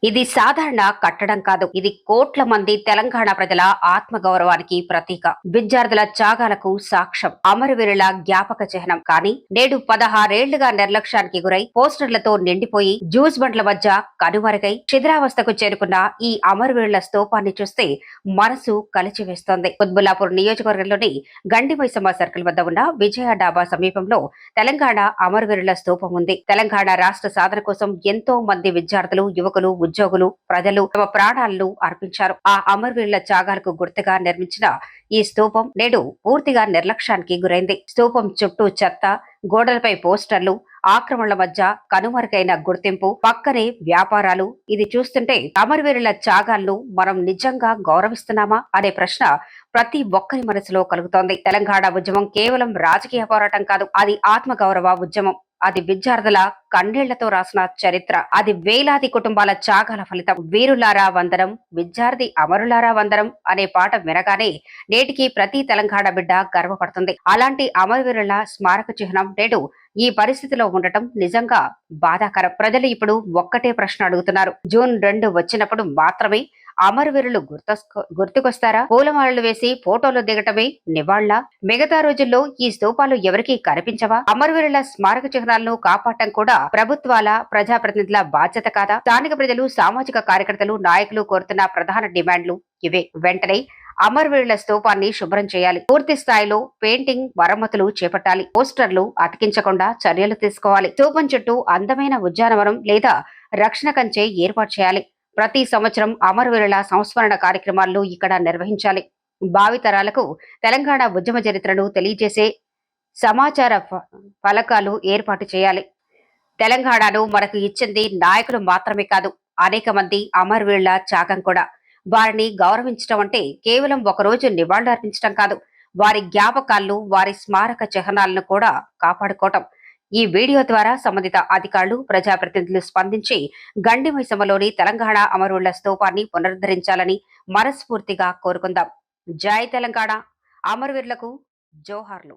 ఇది సాధారణ కట్టడం కాదు. ఇది కోట్ల మంది తెలంగాణ ప్రజల ఆత్మగౌరవానికి ప్రతీక. విద్యార్థుల త్యాగాలకు సాక్ష్యం. అమరవీరుల జ్ఞాపక చిహ్నం. కానీ నేడు 16 ఏళ్లుగా నిర్లక్ష్యానికి గురై పోస్టర్లతో నిండిపోయి జ్యూస్ బండ్ల మధ్య కనుమరుగై శిథిలావస్థకు చేరుకున్న ఈ అమరవీరుల స్తూపాన్ని చూస్తే మనసు కలిచివేస్తోంది. కుత్బుల్లాపూర్ నియోజకవర్గంలోని గండిమైసమ్మ సర్కిల్ వద్ద ఉన్న విజయ డాబా సమీపంలో తెలంగాణ అమరవీరుల స్తూపం ఉంది. తెలంగాణ రాష్ట్ర సాధన కోసం ఎంతో మంది విద్యార్థులు, యువకులు, ఉద్యోగులు, ప్రజలు తమ ప్రాణాలను అర్పించారు. ఆ అమరవీరుల త్యాగాలకు గుర్తుగా నిర్మించిన ఈ స్తూపం నేడు పూర్తిగా నిర్లక్ష్యానికి గురైంది. స్తూపం చుట్టూ చెత్త, గోడలపై పోస్టర్లు, ఆక్రమణల మధ్య కనుమరుగైన గుర్తింపు, పక్కనే వ్యాపారాలు. ఇది చూస్తుంటే అమరవీరుల త్యాగాలను మనం నిజంగా గౌరవిస్తున్నామా అనే ప్రశ్న ప్రతి ఒక్కరి మనసులో కలుగుతోంది. తెలంగాణ ఉద్యమం కేవలం రాజకీయ పోరాటం కాదు, అది ఆత్మగౌరవ ఉద్యమం. అది విద్యార్థుల కన్నీళ్లతో రాసిన చరిత్ర. అది వేలాది కుటుంబాల త్యాగాల ఫలితం. వీరులారా వందనం, విద్యార్థి అమరులారా వందనం అనే పాట వినగానే నేటికి ప్రతి తెలంగాణ బిడ్డ గర్వపడుతుంది. అలాంటి అమరవీరుల స్మారక చిహ్నం నేడు ఈ పరిస్థితిలో ఉండటం నిజంగా బాధాకరం. ప్రజలు ఇప్పుడు ఒక్కటే ప్రశ్న అడుగుతున్నారు. జూన్ 2 వచ్చినప్పుడు మాత్రమే అమరవీరులు గుర్తుకొస్తారా? పూలమాలలు వేసి ఫోటోలు దిగటమే నివాళ? మిగతా రోజుల్లో ఈ స్తూపాలు ఎవరికీ కనిపించవా? అమరవీరుల స్మారక చిహ్నాలను కాపాడటం కూడా ప్రభుత్వాల, ప్రజాప్రతినిధుల బాధ్యత కాదా? స్థానిక ప్రజలు, సామాజిక కార్యకర్తలు, నాయకులు కోరుతున్న ప్రధాన డిమాండ్లు ఇవే. వెంటనే అమరవీరుల స్తూపాన్ని శుభ్రం చేయాలి. పూర్తి స్థాయిలో పెయింటింగ్ మరమ్మతులు చేపట్టాలి. పోస్టర్లు అతికించకుండా చర్యలు తీసుకోవాలి. స్తూపం చుట్టూ అందమైన ఉద్యానవనం లేదా రక్షణ కంచె ఏర్పాటు చేయాలి. ప్రతి సంవత్సరం అమరవీరుల సంస్మరణ కార్యక్రమాలను ఇక్కడ నిర్వహించాలి. భావితరాలకు తెలంగాణ ఉద్యమ చరిత్రను తెలియజేసే సమాచార ఫలకాలు ఏర్పాటు చేయాలి. తెలంగాణను మనకు ఇచ్చింది నాయకులు మాత్రమే కాదు, అనేక మంది అమరవీరుల త్యాగం కూడా. వారిని గౌరవించడం అంటే కేవలం ఒకరోజు నివాళులు అర్పించడం కాదు, వారి జ్ఞాపకాలను, వారి స్మారక చిహ్నాలను కూడా కాపాడుకోవటం. ఈ వీడియో ద్వారా సంబంధిత అధికారులు, ప్రజాప్రతినిధులు స్పందించి గండిమైసమ్మలోని తెలంగాణ అమరుల స్తూపాన్ని పునరుద్ధరించాలని మనస్ఫూర్తిగా కోరుకుందాం. జై తెలంగాణ! అమరవీరులకు జోహార్లు.